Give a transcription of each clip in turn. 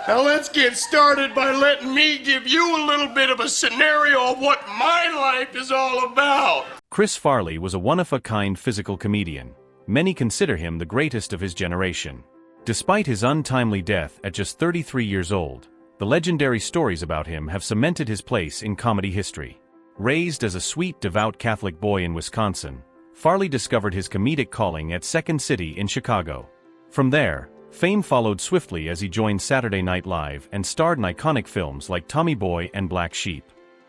Now let's get started by letting me give you a little bit of a scenario of what my life is all about. Chris Farley was a one-of-a-kind physical comedian. Many consider him the greatest of his generation. Despite his untimely death at just 33 years old, the legendary stories about him have cemented his place in comedy history. Raised as a sweet, devout Catholic boy in Wisconsin, Farley discovered his comedic calling at Second City in Chicago. From there, fame followed swiftly as he joined Saturday Night Live and starred in iconic films like Tommy Boy and Black Sheep.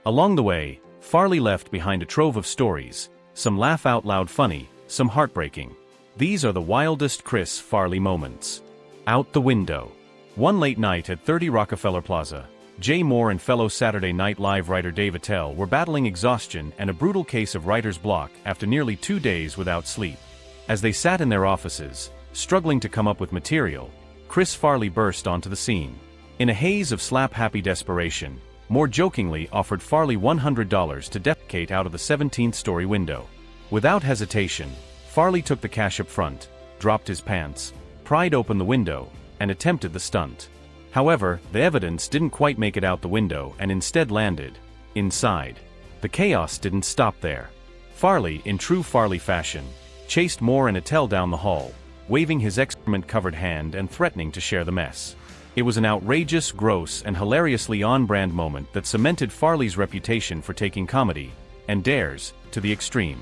Along the way, Farley left behind a trove of stories, some laugh-out-loud funny, some heartbreaking. These are the wildest Chris Farley moments. Out the window. One late night at 30 Rockefeller Plaza, Jay Moore and fellow Saturday Night Live writer Dave Attell were battling exhaustion and a brutal case of writer's block after nearly 2 days without sleep. As they sat in their offices, struggling to come up with material, Chris Farley burst onto the scene. In a haze of slap-happy desperation, Moore jokingly offered Farley $100 to defecate out of the 17th-story window. Without hesitation, Farley took the cash up front, dropped his pants, pried open the window, and attempted the stunt. However, the evidence didn't quite make it out the window and instead landed inside. The chaos didn't stop there. Farley, in true Farley fashion, chased Moore and Attell down the hall, waving his excrement-covered hand and threatening to share the mess. It was an outrageous, gross, and hilariously on-brand moment that cemented Farley's reputation for taking comedy and dares to the extreme.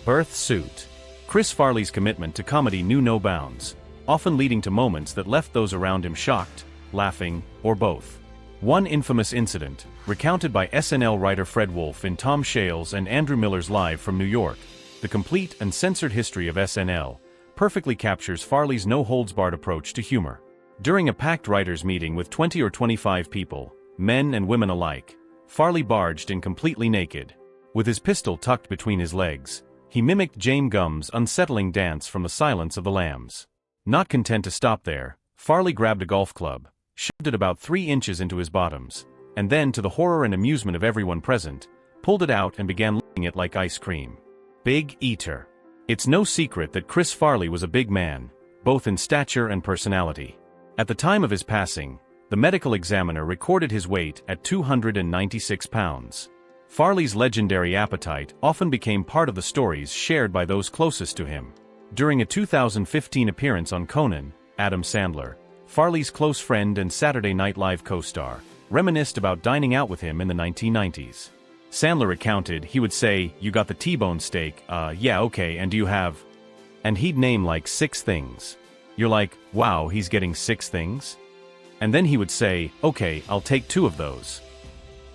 Birth suit. Chris Farley's commitment to comedy knew no bounds, often leading to moments that left those around him shocked, laughing, or both. One infamous incident, recounted by SNL writer Fred Wolf in Tom Shales and Andrew Miller's Live from New York, the complete and censored history of SNL, perfectly captures Farley's no-holds-barred approach to humor. During a packed writers' meeting with 20 or 25 people, men and women alike, Farley barged in completely naked. With his pistol tucked between his legs, he mimicked James Gumm's unsettling dance from The Silence of the Lambs. Not content to stop there, Farley grabbed a golf club, shoved it about 3 inches into his bottoms, and then, to the horror and amusement of everyone present, pulled it out and began licking it like ice cream. Big eater. It's no secret that Chris Farley was a big man, both in stature and personality. At the time of his passing, the medical examiner recorded his weight at 296 pounds. Farley's legendary appetite often became part of the stories shared by those closest to him. During a 2015 appearance on Conan, Adam Sandler, Farley's close friend and Saturday Night Live co-star, reminisced about dining out with him in the 1990s. Sandler recounted he would say, "You got the T-bone steak, yeah okay, and do you have..." And he'd name like 6 things. You're like, wow, he's getting 6 things? And then he would say, okay, I'll take 2 of those.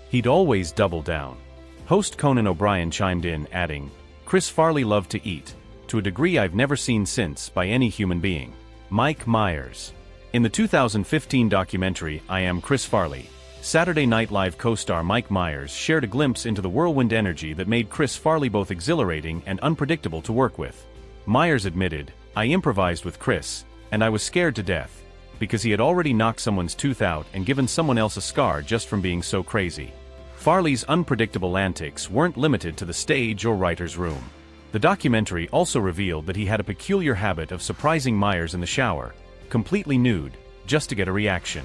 He'd always double down. Host Conan O'Brien chimed in, adding, "Chris Farley loved to eat, to a degree I've never seen since by any human being." Mike Myers. In the 2015 documentary, I Am Chris Farley, Saturday Night Live co-star Mike Myers shared a glimpse into the whirlwind energy that made Chris Farley both exhilarating and unpredictable to work with. Myers admitted, "I improvised with Chris, and I was scared to death, because he had already knocked someone's tooth out and given someone else a scar just from being so crazy." Farley's unpredictable antics weren't limited to the stage or writer's room. The documentary also revealed that he had a peculiar habit of surprising Myers in the shower, completely nude, just to get a reaction.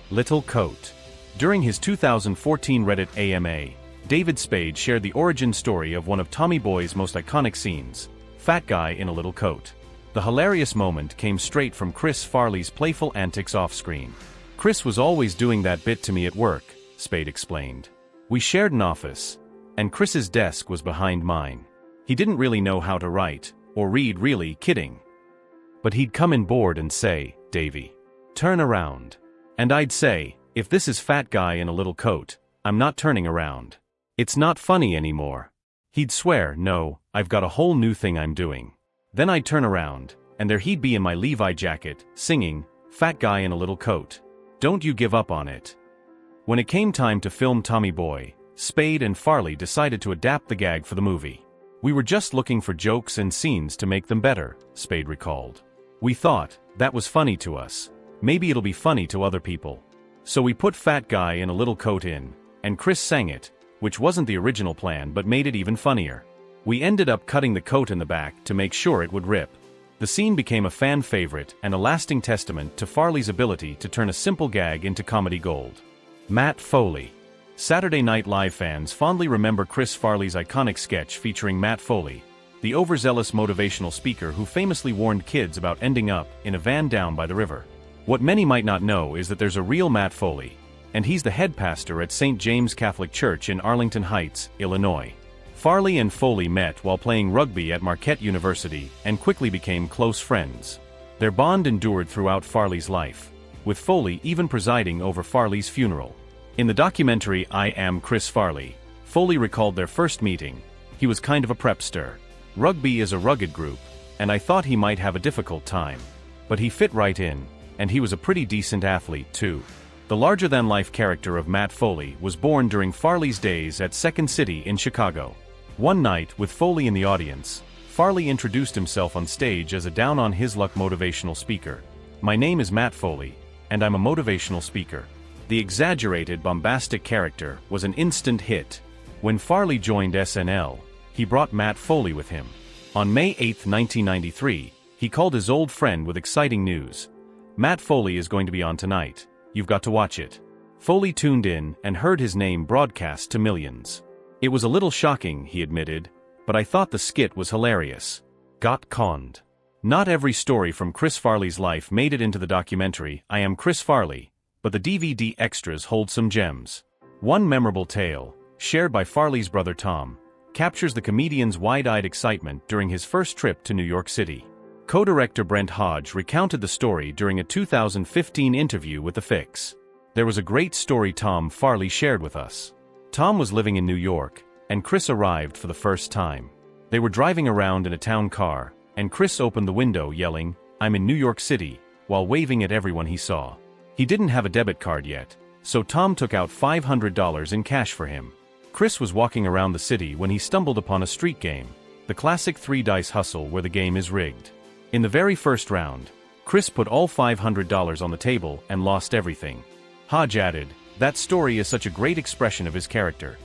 Little coat. During his 2014 Reddit AMA, David Spade shared the origin story of one of Tommy Boy's most iconic scenes, Fat Guy in a Little Coat. The hilarious moment came straight from Chris Farley's playful antics off-screen. "Chris was always doing that bit to me at work," Spade explained. "We shared an office, and Chris's desk was behind mine. He didn't really know how to write, or read really, kidding. But he'd come in bored and say, 'Davey, turn around.' And I'd say, 'If this is Fat Guy in a Little Coat, I'm not turning around. It's not funny anymore.' He'd swear, 'No, I've got a whole new thing I'm doing.' Then I'd turn around, and there he'd be in my Levi jacket, singing, 'Fat Guy in a Little Coat. Don't you give up on it.'" When it came time to film Tommy Boy, Spade and Farley decided to adapt the gag for the movie. "We were just looking for jokes and scenes to make them better," Spade recalled. "We thought, that was funny to us. Maybe it'll be funny to other people. So we put Fat Guy in a Little Coat in, and Chris sang it, which wasn't the original plan but made it even funnier. We ended up cutting the coat in the back to make sure it would rip. The scene became a fan favorite and a lasting testament to Farley's ability to turn a simple gag into comedy gold. Matt Foley. Saturday Night Live fans fondly remember Chris Farley's iconic sketch featuring Matt Foley, the overzealous motivational speaker who famously warned kids about ending up in a van down by the river. What many might not know is that there's a real Matt Foley, and he's the head pastor at St. James Catholic Church in Arlington Heights, Illinois. Farley and Foley met while playing rugby at Marquette University and quickly became close friends. Their bond endured throughout Farley's life, with Foley even presiding over Farley's funeral. In the documentary I Am Chris Farley, Foley recalled their first meeting. He was kind of a prepster. Rugby is a rugged group, and I thought he might have a difficult time. But he fit right in, and he was a pretty decent athlete too. The larger-than-life character of Matt Foley was born during Farley's days at Second City in Chicago. One night, with Foley in the audience, Farley introduced himself on stage as a down-on-his-luck motivational speaker. "My name is Matt Foley, and I'm a motivational speaker." The exaggerated, bombastic character was an instant hit. When Farley joined SNL, he brought Matt Foley with him. On May 8, 1993, he called his old friend with exciting news. "Matt Foley is going to be on tonight. You've got to watch it." Foley tuned in and heard his name broadcast to millions. "It was a little shocking," he admitted, "but I thought the skit was hilarious." Got conned. Not every story from Chris Farley's life made it into the documentary I Am Chris Farley, but the DVD extras hold some gems. One memorable tale, shared by Farley's brother Tom, captures the comedian's wide-eyed excitement during his first trip to New York City. Co-director Brent Hodge recounted the story during a 2015 interview with The Fix. "There was a great story Tom Farley shared with us. Tom was living in New York, and Chris arrived for the first time. They were driving around in a town car, and Chris opened the window yelling, 'I'm in New York City,' while waving at everyone he saw. He didn't have a debit card yet, so Tom took out $500 in cash for him. Chris was walking around the city when he stumbled upon a street game, the classic three-dice hustle where the game is rigged. In the very first round, Chris put all $500 on the table and lost everything." Hodge added, "That story is such a great expression of his character.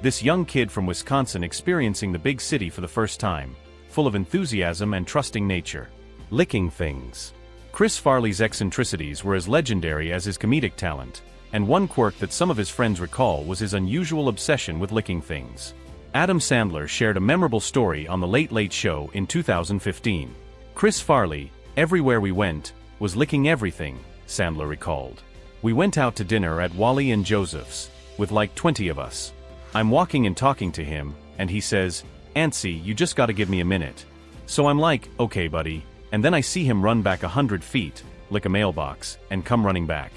This young kid from Wisconsin experiencing the big city for the first time, full of enthusiasm and trusting nature. Licking things." Chris Farley's eccentricities were as legendary as his comedic talent, and one quirk that some of his friends recall was his unusual obsession with licking things. Adam Sandler shared a memorable story on The Late Late Show in 2015. "Chris Farley, everywhere we went, was licking everything," Sandler recalled. "We went out to dinner at Wally and Joseph's, with like 20 of us. I'm walking and talking to him, and he says, 'Antsy, you just gotta give me a minute.' So I'm like, 'Okay, buddy,' and then I see him run back 100 feet, lick a mailbox, and come running back."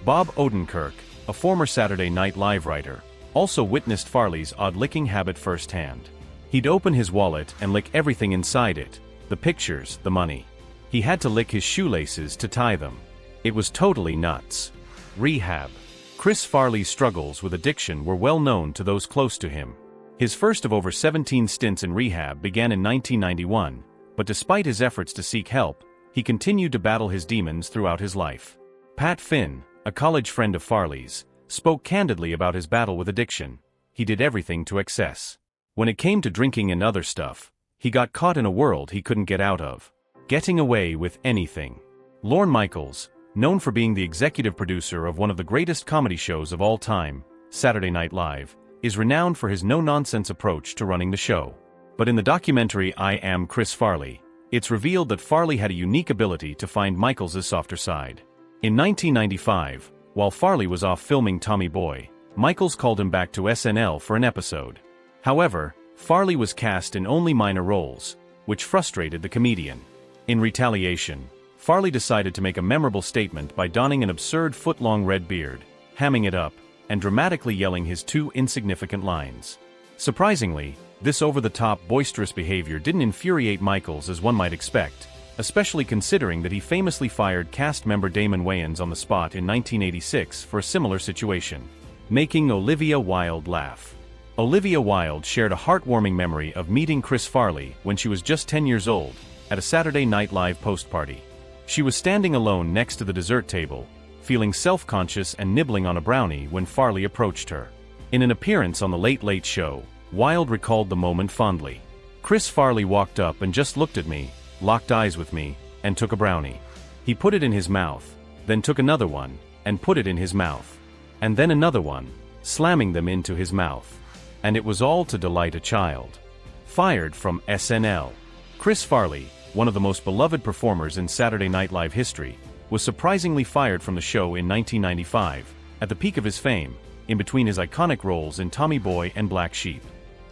Bob Odenkirk, a former Saturday Night Live writer, also witnessed Farley's odd licking habit firsthand. He'd open his wallet and lick everything inside it, the pictures, the money. He had to lick his shoelaces to tie them. It was totally nuts. Rehab. Chris Farley's struggles with addiction were well known to those close to him. His first of over 17 stints in rehab began in 1991, but despite his efforts to seek help, he continued to battle his demons throughout his life. Pat Finn, a college friend of Farley's, spoke candidly about his battle with addiction. He did everything to excess. When it came to drinking and other stuff, he got caught in a world he couldn't get out of. Getting away with anything. Lorne Michaels, known for being the executive producer of one of the greatest comedy shows of all time, Saturday Night Live, is renowned for his no-nonsense approach to running the show. But in the documentary I Am Chris Farley, it's revealed that Farley had a unique ability to find Michaels' softer side. In 1995, while Farley was off filming Tommy Boy, Michaels called him back to SNL for an episode. However, Farley was cast in only minor roles, which frustrated the comedian. In retaliation, Farley decided to make a memorable statement by donning an absurd foot-long red beard, hamming it up, and dramatically yelling his two insignificant lines. Surprisingly, this over-the-top boisterous behavior didn't infuriate Michaels as one might expect, especially considering that he famously fired cast member Damon Wayans on the spot in 1986 for a similar situation. Making Olivia Wilde laugh. Olivia Wilde shared a heartwarming memory of meeting Chris Farley when she was just 10 years old, at a Saturday Night Live post-party. She was standing alone next to the dessert table, feeling self-conscious and nibbling on a brownie when Farley approached her. In an appearance on The Late Late Show, Wilde recalled the moment fondly. "Chris Farley walked up and just looked at me, locked eyes with me, and took a brownie. He put it in his mouth, then took another one, and put it in his mouth. And then another one, slamming them into his mouth. And it was all to delight a child. Fired from SNL. Chris Farley, one of the most beloved performers in Saturday Night Live history, was surprisingly fired from the show in 1995, at the peak of his fame, in between his iconic roles in Tommy Boy and Black Sheep.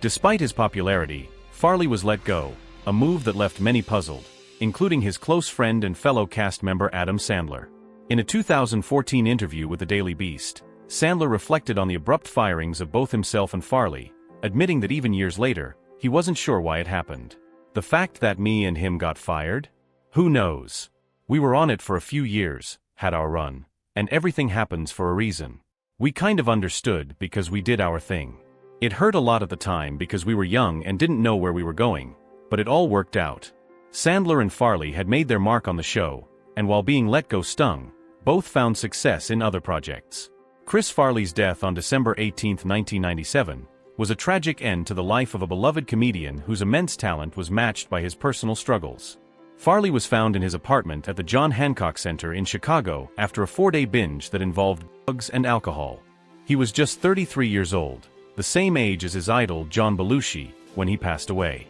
Despite his popularity, Farley was let go, a move that left many puzzled, including his close friend and fellow cast member Adam Sandler. In a 2014 interview with the Daily Beast, Sandler reflected on the abrupt firings of both himself and Farley, admitting that even years later, he wasn't sure why it happened. The fact that me and him got fired? Who knows? We were on it for a few years, had our run, and everything happens for a reason. We kind of understood because we did our thing. It hurt a lot at the time because we were young and didn't know where we were going, but it all worked out. Sandler and Farley had made their mark on the show, and while being let go stung, both found success in other projects. Chris Farley's death on December 18, 1997, was a tragic end to the life of a beloved comedian whose immense talent was matched by his personal struggles. Farley was found in his apartment at the John Hancock Center in Chicago after a 4-day binge that involved drugs and alcohol. He was just 33 years old, the same age as his idol John Belushi, when he passed away.